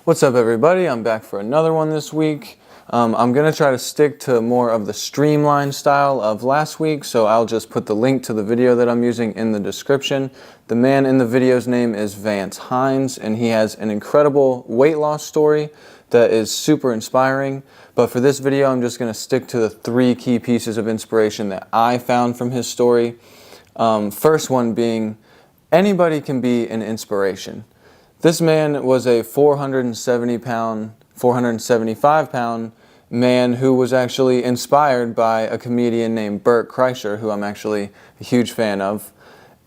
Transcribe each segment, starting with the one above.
What's up, everybody? I'm back for another one this week. I'm going to try to stick to more of the streamlined style of last week, so I'll just put the link to the video that I'm using in the description. The man in the video's name is Vance Hinds, and he has an incredible weight loss story that is super inspiring. But for this video, I'm just going to stick to the 3 key pieces of inspiration that I found from his story. First one being, anybody can be an inspiration. This man was a 475 pound man who was actually inspired by a comedian named Bert Kreischer, who I'm actually a huge fan of.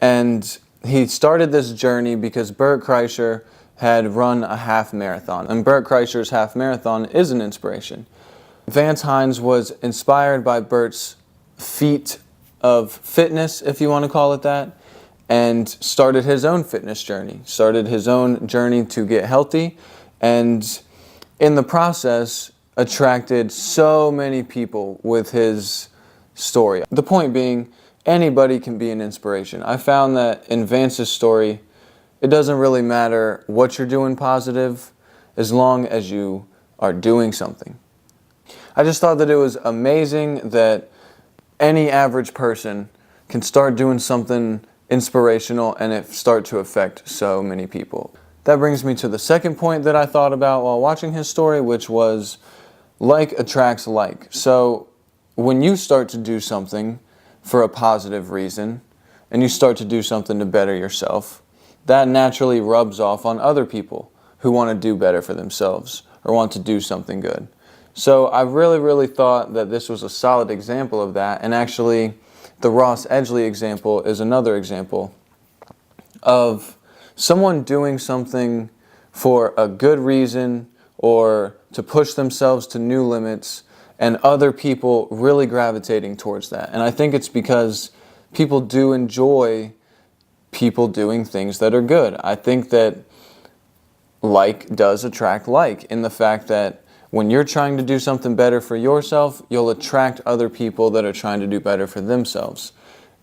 And he started this journey because Bert Kreischer had run a half marathon. And Bert Kreischer's half marathon is an inspiration. Vance Hinds was inspired by Bert's feat of fitness, if you want to call it that, and started his own fitness journey, started his own journey to get healthy, and in the process attracted so many people with his story. The point being, anybody can be an inspiration. I found that in Vance's story, it doesn't really matter what you're doing positive as long as you are doing something. I just thought that it was amazing that any average person can start doing something inspirational and it start to affect so many people. That brings me to the second point that I thought about while watching his story, which was like attracts like. So when you start to do something for a positive reason and you start to do something to better yourself, that naturally rubs off on other people who want to do better for themselves or want to do something good. So I really thought that this was a solid example of that, and actually the Ross Edgley example is another example of someone doing something for a good reason or to push themselves to new limits and other people really gravitating towards that. And I think it's because people do enjoy people doing things that are good. I think that like does attract like, in the fact that when you're trying to do something better for yourself, you'll attract other people that are trying to do better for themselves.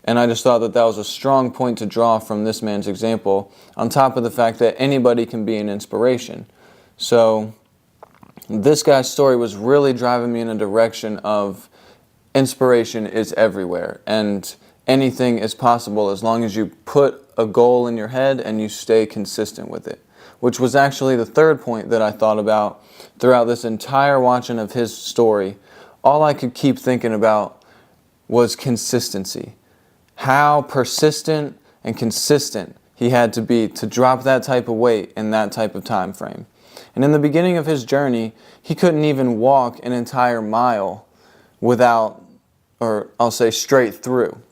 And I just thought that that was a strong point to draw from this man's example, on top of the fact that anybody can be an inspiration. So this guy's story was really driving me in a direction of inspiration is everywhere, and anything is possible as long as you put a goal in your head and you stay consistent with it. Which was actually the third point that I thought about throughout this entire watching of his story. All I could keep thinking about was consistency. How persistent and consistent he had to be to drop that type of weight in that type of time frame. And in the beginning of his journey, he couldn't even walk an entire mile without, or I'll say straight through.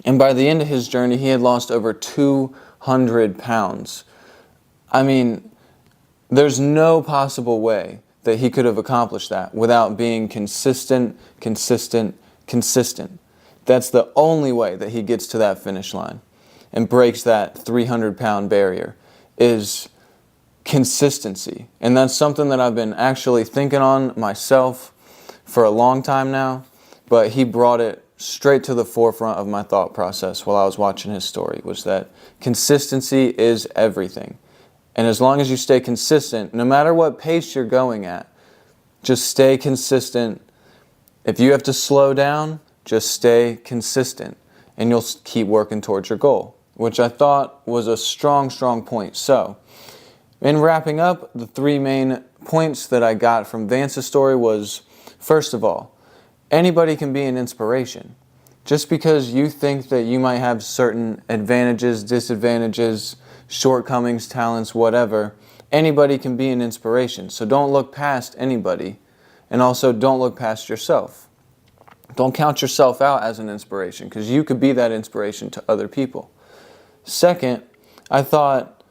And by the end of his journey, he had lost over 200 pounds. I mean, there's no possible way that he could have accomplished that without being consistent. That's the only way that he gets to that finish line and breaks that 300-pound barrier, is consistency. And that's something that I've been actually thinking on myself for a long time now, but he brought it straight to the forefront of my thought process while I was watching his story, was that consistency is everything. And as long as you stay consistent, no matter what pace you're going at, just stay consistent. If you have to slow down, just stay consistent, and you'll keep working towards your goal, which I thought was a strong point. So, in wrapping up, the 3 main points that I got from Vance's story was, first of all, anybody can be an inspiration. Just because you think that you might have certain advantages, disadvantages, shortcomings, talents, whatever, anybody can be an inspiration. So don't look past anybody, and also don't look past yourself. Don't count yourself out as an inspiration, because you could be that inspiration to other people. Second, I thought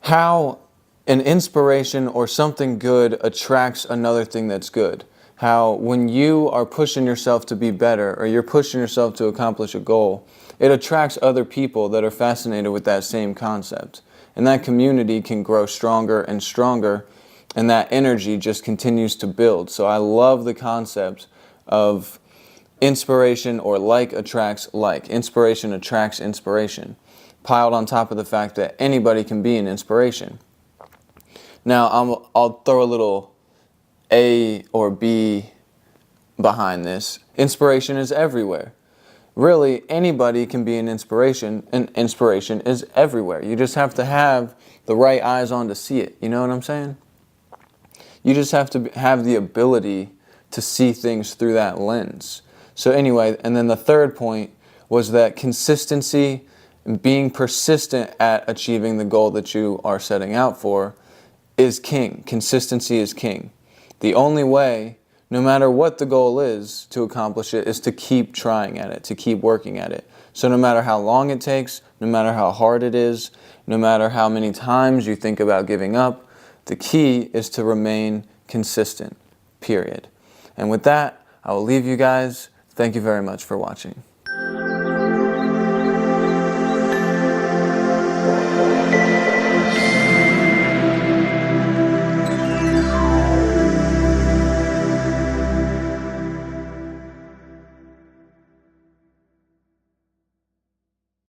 how an inspiration or something good attracts another thing that's good. How when you are pushing yourself to be better, or you're pushing yourself to accomplish a goal, it attracts other people that are fascinated with that same concept. And that community can grow stronger and stronger, and that energy just continues to build. So I love the concept of inspiration, or like attracts like. Inspiration attracts inspiration, piled on top of the fact that anybody can be an inspiration. Now, I'll throw a little A or B behind this. Inspiration is everywhere. Really, anybody can be an inspiration, and inspiration is everywhere. You just have to have the right eyes on to see it. You know what I'm saying? You just have to have the ability to see things through that lens. So anyway, and then the third point was that consistency and being persistent at achieving the goal that you are setting out for is king. Consistency is king. The only way, no matter what the goal is to accomplish it, is to keep trying at it, to keep working at it. So no matter how long it takes, no matter how hard it is, no matter how many times you think about giving up, the key is to remain consistent, period. And with that, I will leave you guys. Thank you very much for watching.